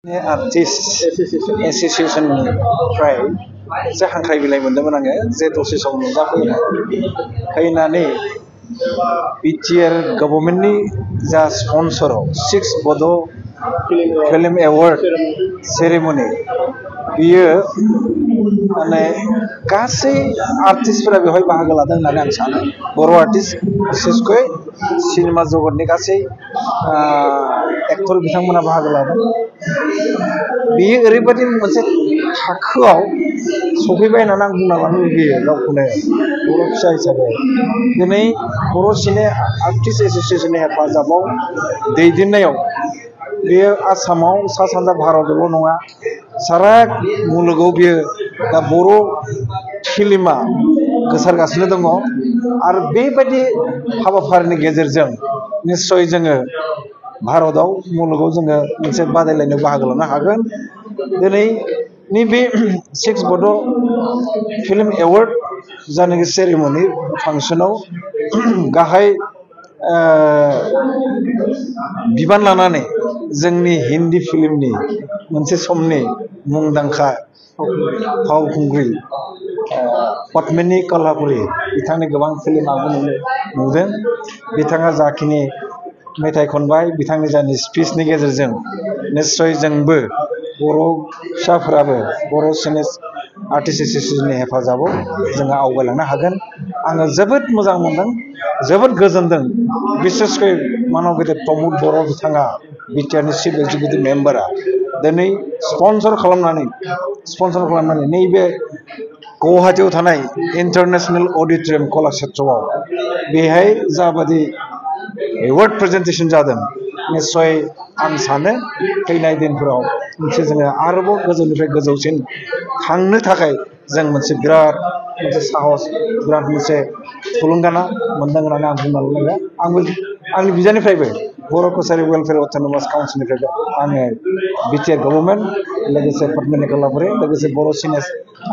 artist एसोसिएशननिफ्राय मोनसे हांख्राय बिलाइ मोनदोंमोन आङो जे दसे सम नुजाफैनानै बिटिआर गभर्नमेन्टनि जा स्पन्सराव 6 बड' फिल्म एवार्ड सेरेमनि बियो माने गासै आर्टिस्टफोरा बेवहाय बाहागो लादों होननानै आं सानो बर' आर्टिस्ट बिसेसकै सिनेमा जगतनि गासै एक्टर बिथांमोना बाहागो लादों बेयो ओरैबायदि मोनसे थाखोआव सफैबाय होननानै आं बुंना लानो लुबैयो गावखौनो बर' फिसा हिसाबै दिनै बर' सिने आर्टिस्ट एसोसिएशननि हेफाजाबाव दैदेननायाव बेयो आसामाव सा सानजा भारतावल' नङा सारा मुलुगाव बियो दा बर' फिल्मा गोसारगासिनो दङ आरो बेबायदि हाबाफारिनि गेजेरजों निस्सय जोङो भारताव मुलुगाव जोङो मोनसे बादायलायनायाव बाहागो लानो हागोन दिनै नैबे 6 बड' फिल्म एवार्ड जानाखि सेरेमनि फांसनाव गाहाय बिबान लानानै जोंनि हिन्दी फिल्मनि मोनसे समनि मुंदांखा फावखुंग्रि पद्मिनी कल्हापुरी बिथांनि गोबां फिल्म आंबो नुदों बिथाङा जाखिनि मेथाइ खनबाय बिथांनि जानि स्पिचनि गेजेरजों निस्सय जोंबो बर' फिसाफोराबो बर' सिने आर्टिस्ट एसोसिएशननि हेफाजाबाव जोङो आवगायलांनो हागोन आङो जोबोद मोजां मोनदों जोबोद गोजोनदों बिसेसकै मानब गेदेर प्रमद बर' बिथाङा बिटिआरनि चिफ एक्जिकिउटिभ मेम्बारा दिनै स्पन्सर खालामनानै नैबे गुवाहाटीयाव थानाय इन्टारनेशनेल अडिट'रियाम कलाक्षेत्रआव बेहाय जाबादि एवार्ड प्रेजेन्टेसन जादों निस्सय आं सानो फैनाय दिनफोराव मोनसे जोङो आरोबाव गोजौनिफ्राय गोजौसिन थांनो थाखाय जों मोनसे बिराद मोनसे साहस बिराद मोनसे थुलुंगाना मोनदों होननानै आं बुंना लायो आंबो आंनि बिजानिफ्रायबो बर' कसारि वेलफेयार अट'नमास काउन्सिलनिफ्रायबो आङो बिटिआर गभर्नमेन्ट लोगोसे पद्मिनी कल्हापुरी लोगोसे बर' सिने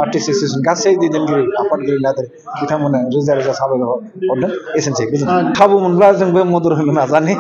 आर्टिस्ट एसोसिएशन गासै दैदेनगिरि आफादगिरि नायगिरि बिथांमोननो रोजा रोजा साबायखर हरदों एसेनोसै गोजोन्थों खाबु मोनब्ला जोंबो मदद होनो नाजानि